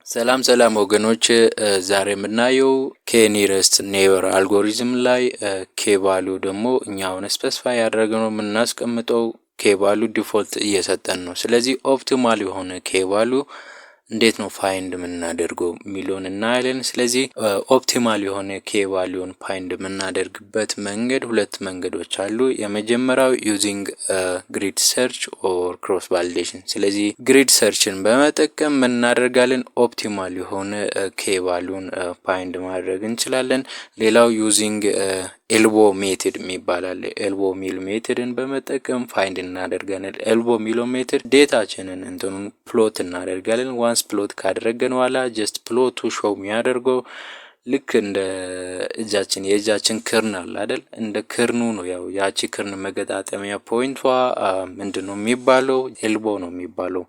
ሰላም ሰላም ወገኖች ዛሬ የምናየው ከኒረስት ኔይበር አልጎሪዝም ላይ ኬ ቫልዩ ደግሞ እኛውን ስፔሲፋይ ያደረግነው የምናስቀምጠው ኬ ቫልዩ ዲፎልት እየሰጠን ነው። ስለዚህ ኦፕቲማል የሆነ ኬ ቫልዩ እንዴት ነው ፋይንድ የምናደርገው ሚሊዮን እናያለን። ስለዚህ ኦፕቲማል የሆነ ኬ ቫልዩን ፋይንድ የምናደርግበት መንገድ ሁለት መንገዶች አሉ። የመጀመሪያው ዩዚንግ ግሪድ ሰርች ኦር ክሮስ ቫሊዴሽን። ስለዚህ ግሪድ ሰርችን በመጠቀም እናደርጋለን ኦፕቲማል የሆነ ኬ ቫልዩን ፋይንድ ማድረግ እንችላለን። ሌላው ዩዚንግ ኤልቦ ሜትድ የሚባላል። ኤልቦ ሚል ሜትድን በመጠቀም ፋይንድ እናደርጋለን። ኤልቦ ሚል ሜትድ ዴታችንን እንትኑን ፕሎት እናደርጋለን። ዋንስ ፕሎት ካደረገን በኋላ ጀስት ፕሎቱ ሾው የሚያደርገው ልክ እንደ እጃችን የእጃችን ክርን አለ አይደል? እንደ ክርኑ ነው። ያው ያቺ ክርን መገጣጠሚያ ፖይንቷ ምንድነው የሚባለው? ኤልቦ ነው የሚባለው።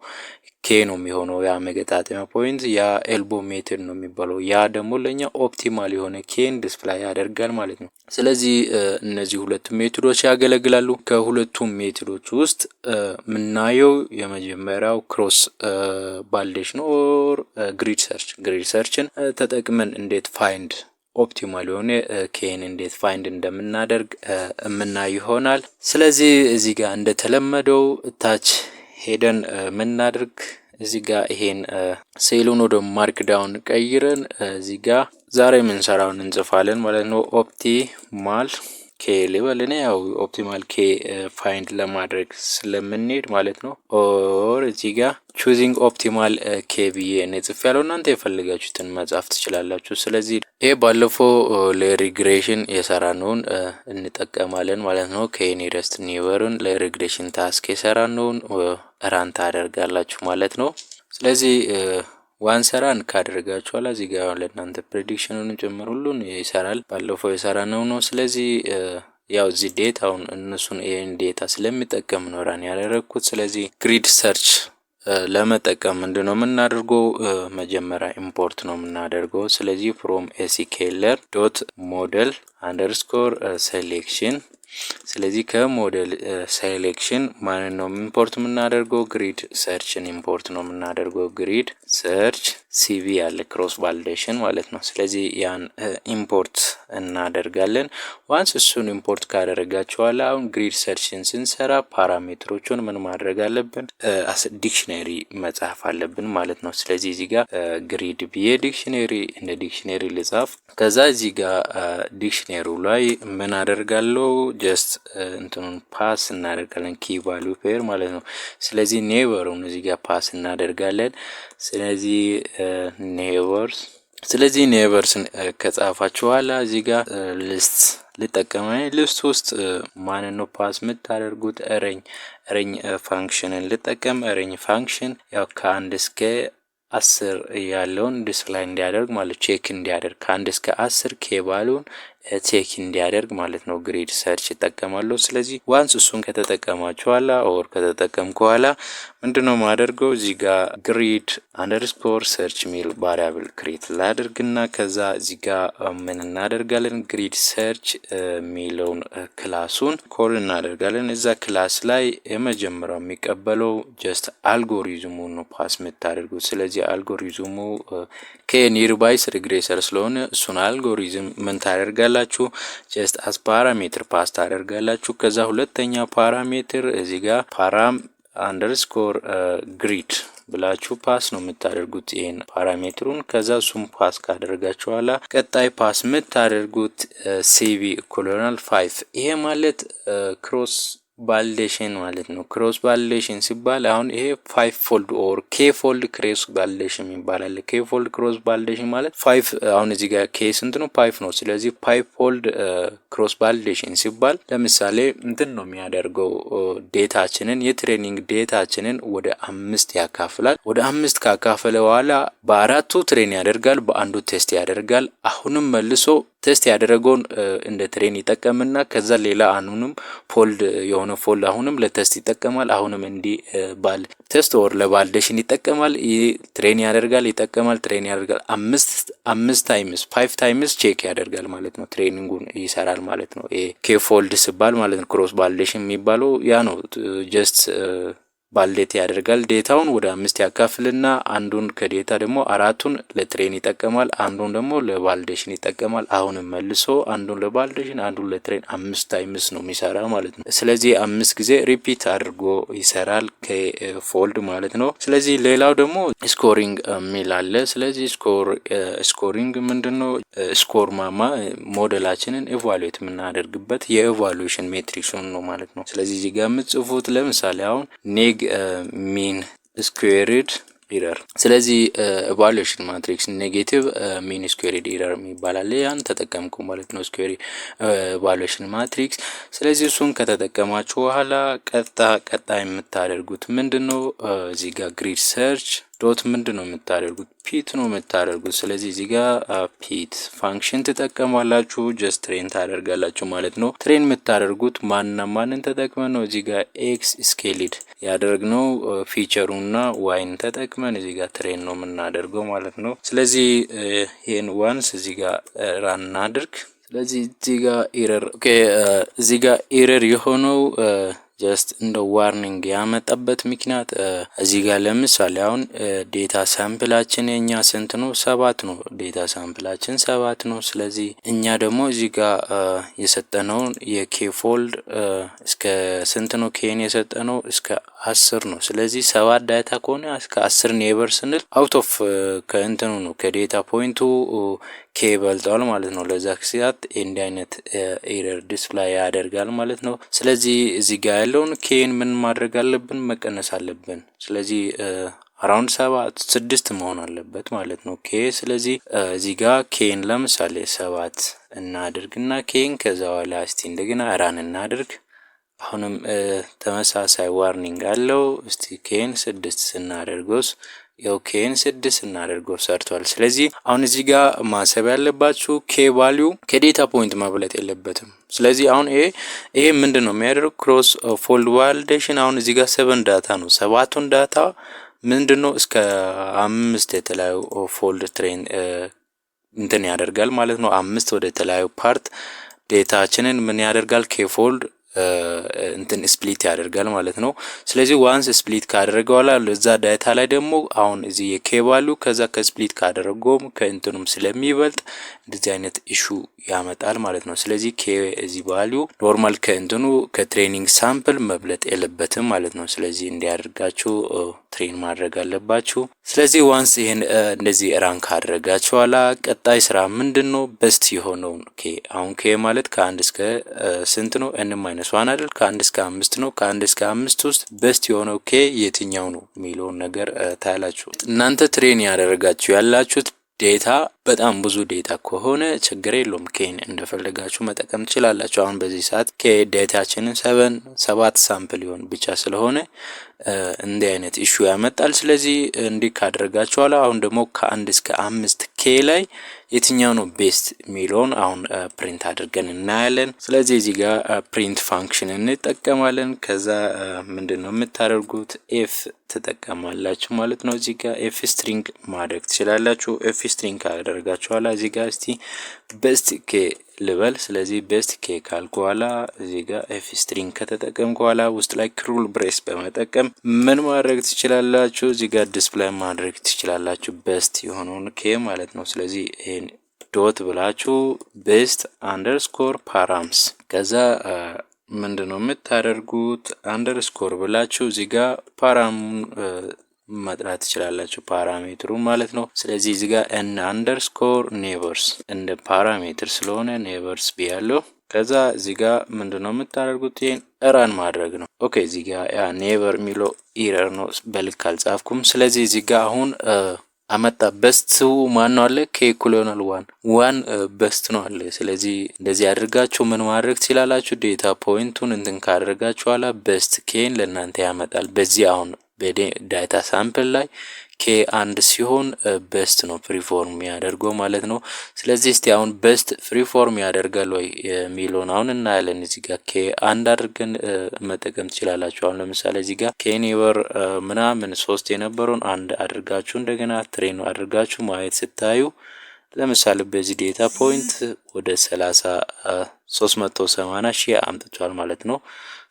ኬ ነው የሚሆነው ያ መገጣጠሚያ ፖይንት፣ ያ ኤልቦ ሜትድ ነው የሚባለው። ያ ደግሞ ለኛ ኦፕቲማል የሆነ ኬን ዲስፕላይ ያደርጋል ማለት ነው። ስለዚህ እነዚህ ሁለቱ ሜትዶች ያገለግላሉ። ከሁለቱም ሜትዶች ውስጥ ምናየው የመጀመሪያው ክሮስ ቫሊዴሽን ኦር ግሪድ ሰርች። ግሪድ ሰርችን ተጠቅመን እንዴት ፋይንድ ኦፕቲማል የሆነ ኬን እንዴት ፋይንድ እንደምናደርግ የምናይ ይሆናል። ስለዚህ እዚህ ጋር እንደተለመደው ታች ሄደን ምናደርግ እዚህ ጋር ይሄን ሴሉን ወደ ማርክ ዳውን ቀይረን እዚህ ጋር ዛሬ የምንሰራውን እንጽፋለን ማለት ነው። ኦፕቲማል ኬ ሌቨል እኔ ያው ኦፕቲማል ኬ ፋይንድ ለማድረግ ስለምንሄድ ማለት ነው። ኦር እዚህ ጋር ቹዚንግ ኦፕቲማል ኬ ብዬ እንጽፍ ያለው እናንተ የፈለጋችሁትን መጻፍ ትችላላችሁ። ስለዚህ ይሄ ባለፈው ለሪግሬሽን የሰራነውን እንጠቀማለን ማለት ነው። ከኒረስት ኔይበርን ለሪግሬሽን ታስክ የሰራነውን ራን ታደርጋላችሁ ማለት ነው። ስለዚህ ዋንስ ራን ካደረጋችኋላ እዚህ ጋር ለእናንተ ፕሬዲክሽኑን ጭምር ሁሉን ይሰራል። ባለፈው የሰራነው ነው። ስለዚህ ያው እዚህ ዴታውን እነሱን ይሄን ዴታ ስለሚጠቀም ነው ራን ያደረኩት። ስለዚህ ግሪድ ሰርች ለመጠቀም ምንድነው የምናደርገው? መጀመሪያ ኢምፖርት ነው የምናደርገው። ስለዚህ ፍሮም ኤስኬለር ዶት ሞዴል አንደርስኮር ሴሌክሽን። ስለዚህ ከሞዴል ሴሌክሽን ማንን ነው ኢምፖርት የምናደርገው? ግሪድ ሰርችን ኢምፖርት ነው የምናደርገው። ግሪድ ሰርች ሲቪ ያለ ክሮስ ቫሊዴሽን ማለት ነው። ስለዚህ ያን ኢምፖርት እናደርጋለን። ዋንስ እሱን ኢምፖርት ካደረጋችኋላ አሁን ግሪድ ሰርችን ስንሰራ ፓራሜትሮቹን ምን ማድረግ አለብን? አስ ዲክሽነሪ መጻፍ አለብን ማለት ነው። ስለዚህ እዚህ ጋር ግሪድ ብዬ ዲክሽነሪ እንደ ዲክሽነሪ ልጻፍ። ከዛ እዚህ ጋር ዲክሽነሪው ላይ ምን አደርጋለሁ? ጀስት እንትኑን ፓስ እናደርጋለን ኪ ቫልዩ ፔር ማለት ነው። ስለዚህ ኔይበሩን እዚህ ጋር ፓስ እናደርጋለን። ስለዚህ ኔይበርስ ስለዚህ ኔይበርስን ከጻፋችሁ በኋላ እዚህ ጋር ሊስት ልጠቀመኝ ሊስት ውስጥ ማንን ነው ፓስ የምታደርጉት? እረኝ ፋንክሽንን ልጠቀም። እረኝ ፋንክሽን ያው ከአንድ እስከ 10 ያለውን ዲስፕላይ እንዲያደርግ ማለት ቼክ እንዲያደርግ ከአንድ እስከ 10 ኬ ቫልዩን ቼክ እንዲያደርግ ማለት ነው። ግሪድ ሰርች ይጠቀማሉ። ስለዚህ ዋንስ እሱን ከተጠቀማችኋላ ኦር ከተጠቀምኩ በኋላ ምንድነው ማደርገው? እዚህ ጋር ግሪድ አንደርስኮር ሰርች ሚል ቫሪያብል ክሬት ላድርግና ከዛ እዚህ ጋር ምን እናደርጋለን? ግሪድ ሰርች ሚለውን ክላሱን ኮል እናደርጋለን። እዛ ክላስ ላይ የመጀመሪያው የሚቀበለው ጀስት አልጎሪዝሙ ነው ፓስ የምታደርጉት። ስለዚህ አልጎሪዝሙ ከኒርባይስ ሪግሬሰር ስለሆነ እሱን አልጎሪዝም ምን ታደርጋላችሁ? ጀስት አስ ፓራሜትር ፓስ ታደርጋላችሁ። ከዛ ሁለተኛ ፓራሜትር እዚህ ጋር ፓራም አንደርስኮር ግሪድ ብላችሁ ፓስ ነው የምታደርጉት ይሄን ፓራሜትሩን። ከዛ እሱም ፓስ ካደረጋችኋላ ቀጣይ ፓስ የምታደርጉት ሲቪ ኢኩዋል 5። ይሄ ማለት ክሮስ ቫሊዴሽን ማለት ነው። ክሮስ ቫሊዴሽን ሲባል አሁን ይሄ 5 ፎልድ ኦር ኬ ፎልድ ክሮስ ቫሊዴሽን ይባላል። ኬ ፎልድ ክሮስ ቫሊዴሽን ማለት 5 አሁን እዚህ ጋር ኬ ስንት ነው? 5 ነው። ስለዚህ 5 ፎልድ ክሮስ ቫሊዴሽን ሲባል ለምሳሌ እንትን ነው የሚያደርገው ዴታችንን የትሬኒንግ ዴታችንን ወደ 5 ያካፍላል። ወደ 5 ካካፈለ በኋላ በአራቱ ትሬን ያደርጋል፣ በአንዱ ቴስት ያደርጋል። አሁንም መልሶ ቴስት ያደረገውን እንደ ትሬን ይጠቀምና ከዛ ሌላ አሁንም ፎልድ የሆነ ፎልድ አሁንም ለቴስት ይጠቀማል። አሁንም እንዲ ባል ቴስት ኦር ለቫሊዴሽን ይጠቀማል። ትሬን ያደርጋል፣ ይጠቀማል፣ ትሬን ያደርጋል። 5 ታይምስ 5 ታይምስ ቼክ ያደርጋል ማለት ነው። ትሬኒንጉን ይሰራል ማለት ነው። ኬ ፎልድ ሲባል ማለት ነው። ክሮስ ቫሊዴሽን የሚባለው ያ ነው። ጀስት ቫሊዴት ያደርጋል። ዴታውን ወደ 5 ያካፍልና አንዱን ከዴታ ደግሞ 4ቱን ለትሬን ይጠቀማል፣ አንዱን ደግሞ ለቫሊዴሽን ይጠቀማል። አሁንም መልሶ አንዱን ለቫሊዴሽን አንዱን ለትሬን 5 ታይምስ ነው የሚሰራ ማለት ነው። ስለዚህ 5 ጊዜ ሪፒት አድርጎ ይሰራል ከፎልድ ማለት ነው። ስለዚህ ሌላው ደግሞ ስኮሪንግ የሚል አለ። ስለዚህ ስኮሪንግ ምንድነው? ስኮር ሞዴላችንን ኢቫሉዌት የምናደርግበት የኢቫሉዌሽን ሜትሪክሱን ነው ማለት ነው። ስለዚህ እዚህ ጋር የምትጽፉት ለምሳሌ አሁን ኔግ ሚን ስኩዌርድ ኢረር። ስለዚህ ኢቫሉዌሽን ማትሪክስ ኔጌቲቭ ሚን ስኩዌርድ ኢረር ይባላል። ያን ተጠቀምኩ ማለት ነው ስኩዌር ኢቫሉዌሽን ማትሪክስ። ስለዚህ እሱን ከተጠቀማችሁ በኋላ ቀጣ የምታደርጉት ምንድነው? እዚህ ጋር ግሪድ ሰርች ዶት ምንድነው የምታደርጉት? ፒት ነው የምታደርጉት። ስለዚህ እዚህ ጋር ፒት ፋንክሽን ትጠቀማላችሁ። ጀስት ትሬን ታደርጋላችሁ ማለት ነው። ትሬን የምታደርጉት ማንን ተጠቅመን ነው? እዚህ ጋር ኤክስ ስኬሊድ ያደርግነው ፊቸሩና ዋይን ተጠቅመን እዚህ ጋር ትሬን ነው የምናደርገው ማለት ነው። ስለዚህ ይሄን ዋንስ እዚህ ጋር ራን እናድርግ። ስለዚህ እዚህ ጋር ኤረር የሆነው ጀስት እንደ ዋርኒንግ ያመጣበት ምክንያት እዚህ ጋር ለምሳሌ አሁን ዴታ ሳምፕላችን የኛ ስንት ነው? 7 ነው። ዴታ ሳምፕላችን 7 ነው። ስለዚህ እኛ ደግሞ እዚህ ጋር የሰጠነው የኬ ፎልድ እስከ ስንት ነው? ኬን የሰጠነው እስከ 10 ነው። ስለዚህ 7 ዳታ ከሆነ እስከ 10 ኔበር ስንል አውት ኦፍ ከእንትኑ ነው ከዴታ ፖይንቱ ኬ በልጧል ማለት ነው። ለዛ ክሲያት እንዲህ አይነት ኤረር ዲስፕላይ ያደርጋል ማለት ነው። ስለዚህ እዚህ ጋር ያለውን ኬን ምን ማድረግ አለብን? መቀነስ አለብን። ስለዚህ አራውንድ 6 መሆን አለበት ማለት ነው ኬ። ስለዚህ እዚህ ጋር ኬን ለምሳሌ 7 እናድርግና ኬን ከዛ በኋላ እስቲ እንደገና ራን እናድርግ። አሁንም ተመሳሳይ ዋርኒንግ አለው። እስቲ ኬን 6 ስናደርገውስ ያው ኬን 6 እናደርገው ሰርቷል። ስለዚህ አሁን እዚህ ጋር ማሰብ ያለባችሁ ኬ ቫልዩ ከዴታ ፖይንት ማብለጥ የለበትም። ስለዚህ አሁን ይሄ ምንድነው የሚያደርግ? ክሮስ ፎልድ ቫሊዴሽን። አሁን እዚህ ጋር 7 ዳታ ነው። 7ቱን ዳታ ምንድነው እስከ 5 የተለያዩ ፎልድ ትሬን እንትን ያደርጋል ማለት ነው። 5 ወደ ተለያዩ ፓርት ዴታችንን ምን ያደርጋል? ኬ ፎልድ እንትን ስፕሊት ያደርጋል ማለት ነው። ስለዚህ ዋንስ ስፕሊት ካደረገ በኋላ ለዛ ዳታ ላይ ደግሞ አሁን እዚህ የኬ ቫልዩ ከዛ ከስፕሊት ካደረገውም ከእንትኑም ስለሚበልጥ እንደዚህ አይነት ኢሹ ያመጣል ማለት ነው። ስለዚህ ኬ እዚህ ቫልዩ ኖርማል ከእንትኑ ከትሬኒንግ ሳምፕል መብለጥ የለበትም ማለት ነው። ስለዚህ እንዲያደርጋችሁ ትሬን ማድረግ አለባችሁ። ስለዚህ ዋንስ ይሄን እንደዚህ ራንክ አድርጋችሁ ኋላ ቀጣይ ስራ ምንድነው? በስት የሆነው ኬ። አሁን ኬ ማለት ከ1 እስከ ስንት ነው? n-1 አይደል? ከ1 እስከ 5 ነው። ከ1 እስከ 5 ውስጥ በስት የሆነው ኬ የትኛው ነው የሚለውን ነገር ታያላችሁ። እናንተ ትሬን ያደረጋችሁ ያላችሁት ዴታ በጣም ብዙ ዴታ ከሆነ ችግር የለውም ኬን እንደፈለጋችሁ መጠቀም ትችላላችሁ። አሁን በዚህ ሰዓት ከዴታችንን 7 ሳምፕል ይሆን ብቻ ስለሆነ እንዲህ አይነት ኢሹ ያመጣል። ስለዚህ እንዲህ ካደረጋችኋል አሁን ደግሞ ከ1 እስከ 5 ኬ ላይ የትኛው ነው ቤስት የሚለውን አሁን ፕሪንት አድርገን እናያለን። ስለዚህ እዚህ ጋር ፕሪንት ፋንክሽን እንጠቀማለን። ከዛ ምንድነው የምታደርጉት? ኤፍ ትጠቀማላችሁ ማለት ነው። እዚህ ጋር ኤፍ ስትሪንግ ማድረግ ትችላላችሁ። ኤፍ ስትሪንግ ካደረጋችኋል እዚህ ጋር እስቲ ቤስት ኬ ልበል። ስለዚህ ቤስት ኬ ካልኩ በኋላ እዚህ ጋር ኤፍ ስትሪንግ ከተጠቀምኩ በኋላ ውስጥ ላይ ክሩል ብሬስ በመጠቀም ምን ማድረግ ትችላላችሁ? እዚህ ጋር ዲስፕሌይ ማድረግ ትችላላችሁ ቤስት የሆነውን ኬ ማለት ነው። ስለዚህ ይሄን ዶት ብላችሁ ቤስት አንደርስኮር ፓራምስ ከዛ ምንድነው የምታደርጉት? አንደርስኮር ብላችሁ እዚህ ጋር ፓራሙን መጥራት ትችላላችሁ ፓራሜትሩ ማለት ነው። ስለዚህ እዚህ ጋር n አንደርስኮር ኔቨርስ እንደ ፓራሜትር ስለሆነ ኔቨርስ ቢያለው ከዛ እዚህ ጋር ምንድነው የምታደርጉት? ይሄን ራን ማድረግ ነው። ኦኬ እዚህ ጋር ያ ኔቨር የሚለው ኢረር ነው በልክ አልጻፍኩም። ስለዚህ እዚህ ጋር አሁን አመጣ በስት ማን ነው አለ ከኢኩሊዮናል 1 በስት ነው አለ። ስለዚህ እንደዚህ አድርጋችሁ ምን ማድረግ ትችላላችሁ? ዴታ ፖይንቱን እንትን ካደረጋችሁ ኋላ በስት ኬን ለእናንተ ያመጣል። በዚህ አሁን በዳታ ሳምፕል ላይ ኬ 1 ሲሆን በስት ነው ፕሪፎርም ያደርገው ማለት ነው። ስለዚህ እስቲ አሁን በስት ፕሪፎርም ያደርጋል ወይ የሚለውን አሁን እናያለን። እዚህ ጋር ኬ 1 አድርገን መጠቀም ትችላላችሁ። አሁን ለምሳሌ እዚህ ጋር ኬ ኔቨር ምናምን 3 የነበረውን 1 አድርጋችሁ እንደገና ትሬን አድርጋችሁ ማየት ስታዩ ለምሳሌ በዚህ ዴታ ፖይንት ወደ 380,000 አምጥቷል ማለት ነው።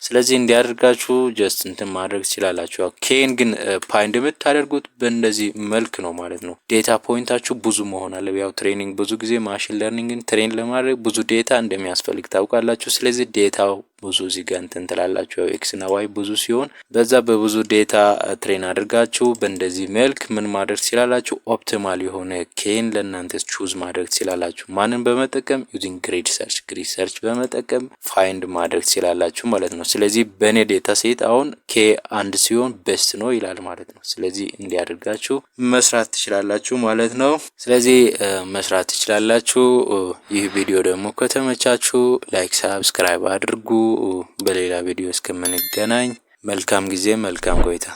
ስለዚህ እንዲያደርጋችሁ ጀስት እንትን ማድረግ ትችላላችሁ። ያው ኬን ግን ፋይንድ የምታደርጉት በእንደዚህ መልክ ነው ማለት ነው። ዴታ ፖይንታችሁ ብዙ መሆን አለ። ያው ትሬኒንግ ብዙ ጊዜ ማሽን ለርኒንግን ትሬን ለማድረግ ብዙ ዴታ እንደሚያስፈልግ ታውቃላችሁ። ስለዚህ ዴታው ብዙ እዚህ ጋር እንትን ትላላችሁ። ያው ኤክስ እና ዋይ ብዙ ሲሆን በዛ በብዙ ዴታ ትሬን አድርጋችሁ በእንደዚህ መልክ ምን ማድረግ ትችላላችሁ? ኦፕቲማል የሆነ ኬን ለእናንተ ቹዝ ማድረግ ትችላላችሁ። ማንን በመጠቀም ዩዚንግ ግሪድ ሰርች በመጠቀም ፋይንድ ማድረግ ትችላላችሁ ማለት ነው። ስለዚህ በእኔ ዴታ ሴት አሁን ኬ አንድ ሲሆን ቤስት ነው ይላል ማለት ነው። ስለዚህ እንዲያደርጋችሁ መስራት ትችላላችሁ ማለት ነው። ስለዚህ መስራት ትችላላችሁ። ይህ ቪዲዮ ደግሞ ከተመቻችሁ ላይክ፣ ሰብስክራይብ አድርጉ። በሌላ ቪዲዮ እስከምንገናኝ መልካም ጊዜ፣ መልካም ቆይታ።